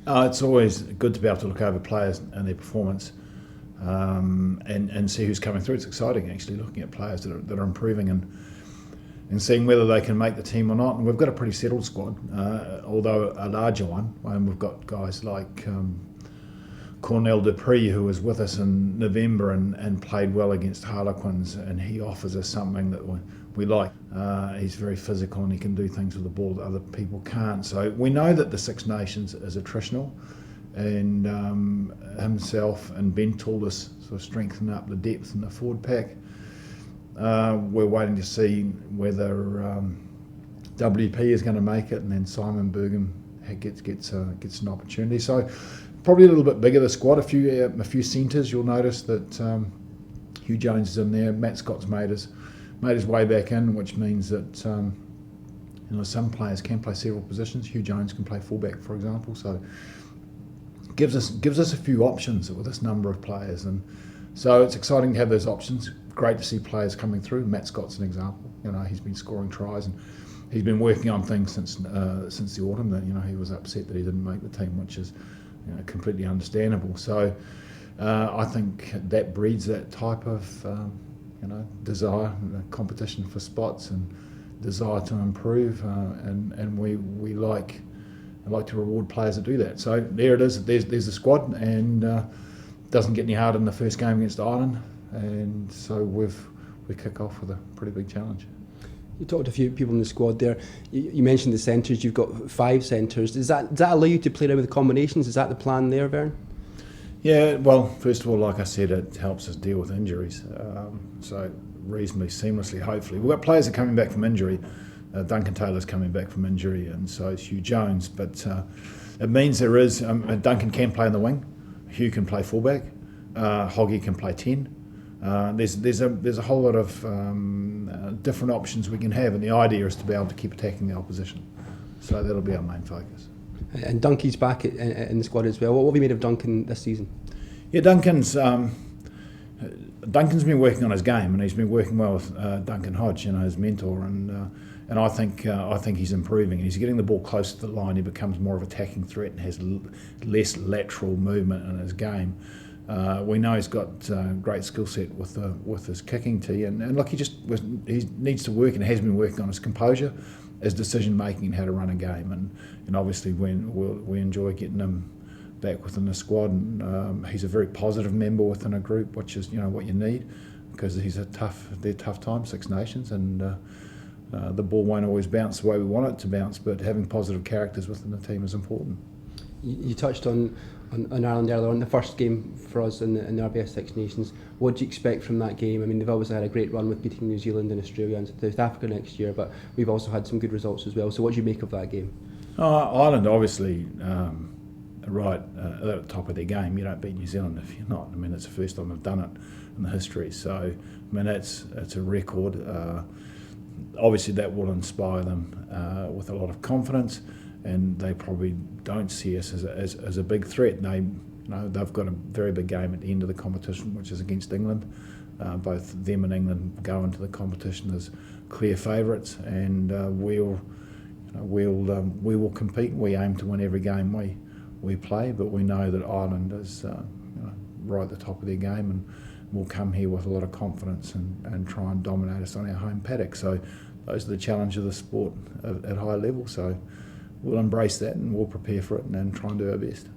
It's always good to be able to look over players and their performance and see who's coming through. It's exciting actually looking at players that are improving and seeing whether they can make the team or not. And we've got a pretty settled squad, although a larger one. And we've got guys like Cornell Du Preez, who was with us in November and played well against Harlequins, and he offers us something that we like. He's very physical and he can do things with the ball that other people can't. So we know that the Six Nations is attritional, and himself and Ben told us sort of strengthen up the depth in the forward pack. We're waiting to see whether WP is going to make it, and then Simon Berghan gets an opportunity. So probably a little bit bigger the squad. A few centres. You'll notice that Hugh Jones is in there. Matt Scott's made his way back in, which means that some players can play several positions. Hugh Jones can play fullback, for example. So gives us a few options with this number of players, and so it's exciting to have those options. Great to see players coming through. Matt Scott's an example. He's been scoring tries and he's been working on things since the autumn. That he was upset that he didn't make the team, which is completely understandable. So I think that breeds that type of desire, competition for spots, and desire to improve. And we like to reward players that do that. So there it is. There's the squad, and doesn't get any harder in the first game against Ireland. And so we kick off with a pretty big challenge. You talked to a few people in the squad there. You mentioned the centres. You've got 5 centres. Does that allow you to play around with the combinations? Is that the plan there, Vern? Yeah, well, first of all, like I said, it helps us deal with injuries. So reasonably seamlessly, hopefully. We've got players that are coming back from injury. Duncan Taylor's coming back from injury, and so is Hugh Jones. But it means there is Duncan can play in the wing. Hugh can play fullback. Hoggy can play 10. There's a whole lot of different options we can have, and the idea is to be able to keep attacking the opposition. So that'll be our main focus. And Dunky's back in the squad as well. What have you made of Duncan this season? Yeah, Duncan's been working on his game, and he's been working well with Duncan Hodge, his mentor, and I think he's improving. He's getting the ball close to the line. He becomes more of an attacking threat and has less lateral movement in his game. We know he's got great skill set with his kicking tee, and look, he needs to work and has been working on his composure, his decision making, and how to run a game, and obviously we enjoy getting him back within the squad. And he's a very positive member within a group, which is what you need, because they're tough times, Six Nations, and the ball won't always bounce the way we want it to bounce, but having positive characters within the team is important. You touched on Ireland earlier on, the first game for us in the RBS Six Nations. What do you expect from that game? I mean, they've obviously had a great run with beating New Zealand and Australia and South Africa next year, but we've also had some good results as well. So what do you make of that game? Ireland obviously right at the top of their game. You don't beat New Zealand if you're not. I mean, it's the first time they've done it in the history. So, I mean, it's a record. Obviously, that will inspire them with a lot of confidence, and they probably don't see us as a big threat. They've got a very big game at the end of the competition, which is against England. Both them and England go into the competition as clear favourites, and we will compete. We aim to win every game we play, but we know that Ireland is right at the top of their game, and will come here with a lot of confidence and try and dominate us on our home paddock. So those are the challenges of the sport at high level. So we'll embrace that, and we'll prepare for it and try and do our best.